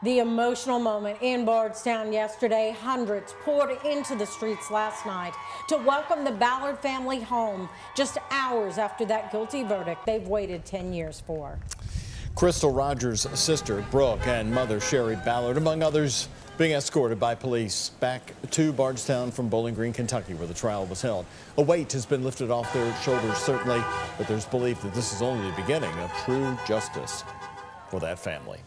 The emotional moment in Bardstown yesterday. Hundreds poured into the streets last night to welcome the Ballard family home just hours after that guilty verdict they've waited 10 years for. Crystal Rogers' sister, Brooke, and mother, Sherry Ballard, among others, being escorted by police back to Bardstown from Bowling Green, Kentucky, where the trial was held. A weight has been lifted off their shoulders, certainly, but there's belief that this is only the beginning of true justice for that family.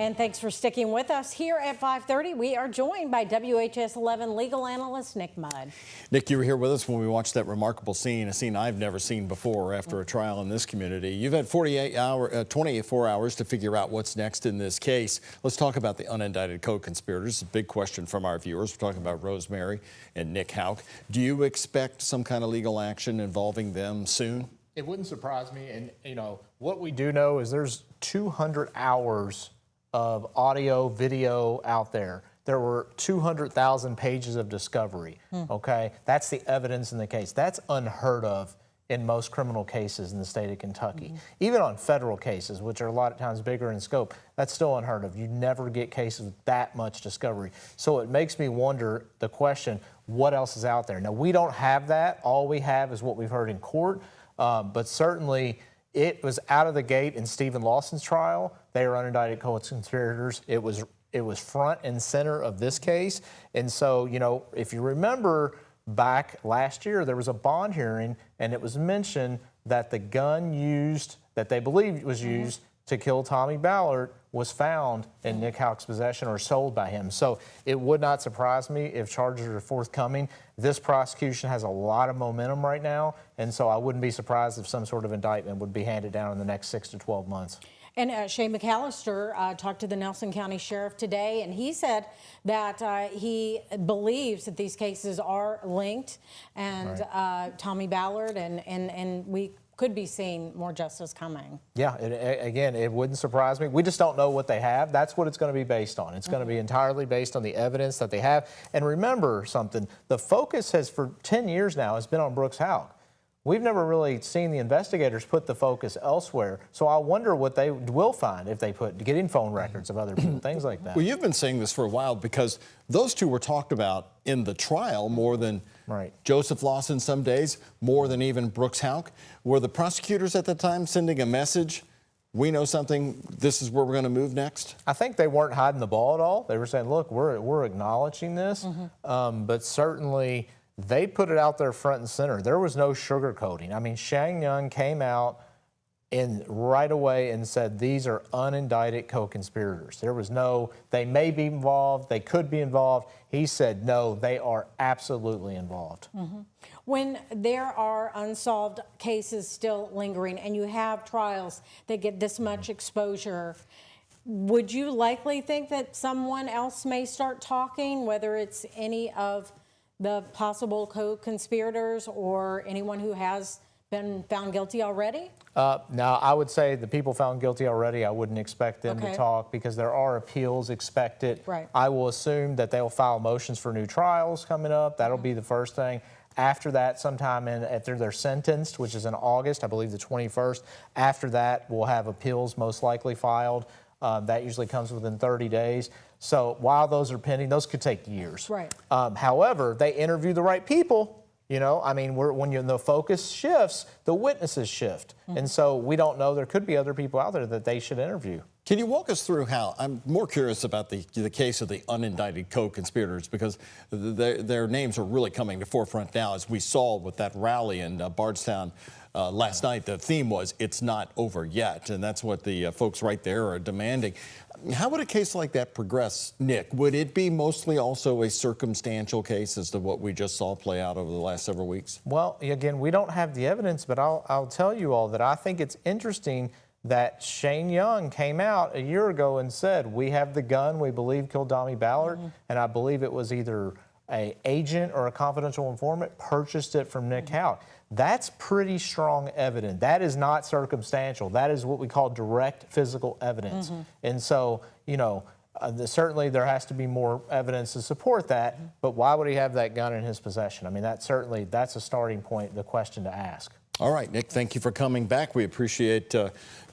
And thanks for sticking with us. Here at 5:30, we are joined by WHS 11 legal analyst Nick Mudd. Nick, you were here with us when we watched that remarkable scene, a scene I've never seen before after a trial in this community. You've had 24 hours to figure out what's next in this case. Let's talk about the unindicted co-conspirators. A big question from our viewers. We're talking about Rosemary and Nick Houck. Do you expect some kind of legal action involving them soon? It wouldn't surprise me. And, you know, what we do know is there's 200 hours of audio, video out there. There were 200,000 pages of discovery, okay? That's the evidence in the case. That's unheard of in most criminal cases in the state of Kentucky. Even on federal cases, which are a lot of times bigger in scope, that's still unheard of. You never get cases with that much discovery. So it makes me wonder the question, what else is out there? Now, we don't have that. All we have is what we've heard in court, but certainly it was out of the gate in Stephen Lawson's trial. They were unindicted co-conspirators. It was front and center of this case. And so, you know, if you remember back last year, there was a bond hearing, and it was mentioned that the gun used, that they believed was used to kill Tommy Ballard, was found in Nick Houck's possession or sold by him. So it would not surprise me if charges are forthcoming. This prosecution has a lot of momentum right now, and so I wouldn't be surprised if some sort of indictment would be handed down in the next 6 to 12 months. And Shane McAllister talked to the Nelson County Sheriff today, and he said that he believes that these cases are linked, and Tommy Ballard, and we could be seeing more justice coming. Yeah, again, it wouldn't surprise me. We just don't know what they have. That's what it's going to be based on. It's going to be entirely based on the evidence that they have. And remember something, the focus has, for 10 years now, has been on Brooks Houck. We've never really seen the investigators put the focus elsewhere. So I wonder what they will find if they getting phone records of other people, things like that. Well, you've been saying this for a while because those two were talked about in the trial more than Joseph Lawson some days, more than even Brooks Houck. Were the prosecutors at the time sending a message, we know something, this is where we're going to move next? I think they weren't hiding the ball at all. They were saying, look, we're acknowledging this, but certainly they put it out there front and center. There was no sugarcoating. I mean, Shang Young came out right away and said these are unindicted co-conspirators. There was no, they may be involved, they could be involved. He said, no, they are absolutely involved. When there are unsolved cases still lingering and you have trials that get this much exposure, would you likely think that someone else may start talking, whether it's any of the possible co-conspirators or anyone who has been found guilty already? Now, I would say the people found guilty already, I wouldn't expect them to talk because there are appeals expected. I will assume that they'll file motions for new trials coming up. That'll be the first thing. After that, sometime after they're sentenced, which is in August, I believe the 21st, after that, we'll have appeals most likely filed. That usually comes within 30 days. So while those are pending, those could take years. However, they interview the right people. You know, I mean, when the focus shifts, the witnesses shift. And so we don't know, there could be other people out there that they should interview. Can you walk us through how, I'm more curious about the case of the unindicted co-conspirators because their names are really coming to forefront now, as we saw with that rally in Bardstown last night. The theme was, it's not over yet, and that's what the folks right there are demanding. How would a case like that progress, Nick? Would it be mostly also a circumstantial case as to what we just saw play out over the last several weeks? Well, again, we don't have the evidence, but I'll tell you all that I think it's interesting that Shane Young came out a year ago and said, we have the gun we believe killed Tommy Ballard, and I believe it was either an agent or a confidential informant purchased it from Nick Houck. That's pretty strong evidence. That is not circumstantial. That is what we call direct physical evidence. And so, you know, certainly there has to be more evidence to support that, but why would he have that gun in his possession? I mean, that's a starting point, the question to ask. All right, Nick, thank you for coming back. We appreciate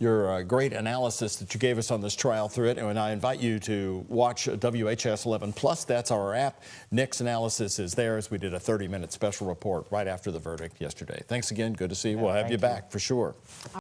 your great analysis that you gave us on this trial through it. And I invite you to watch WHS 11 Plus. That's our app. Nick's analysis is there, as we did a 30-minute special report right after the verdict yesterday. Thanks again. Good to see you. We'll have you back for sure.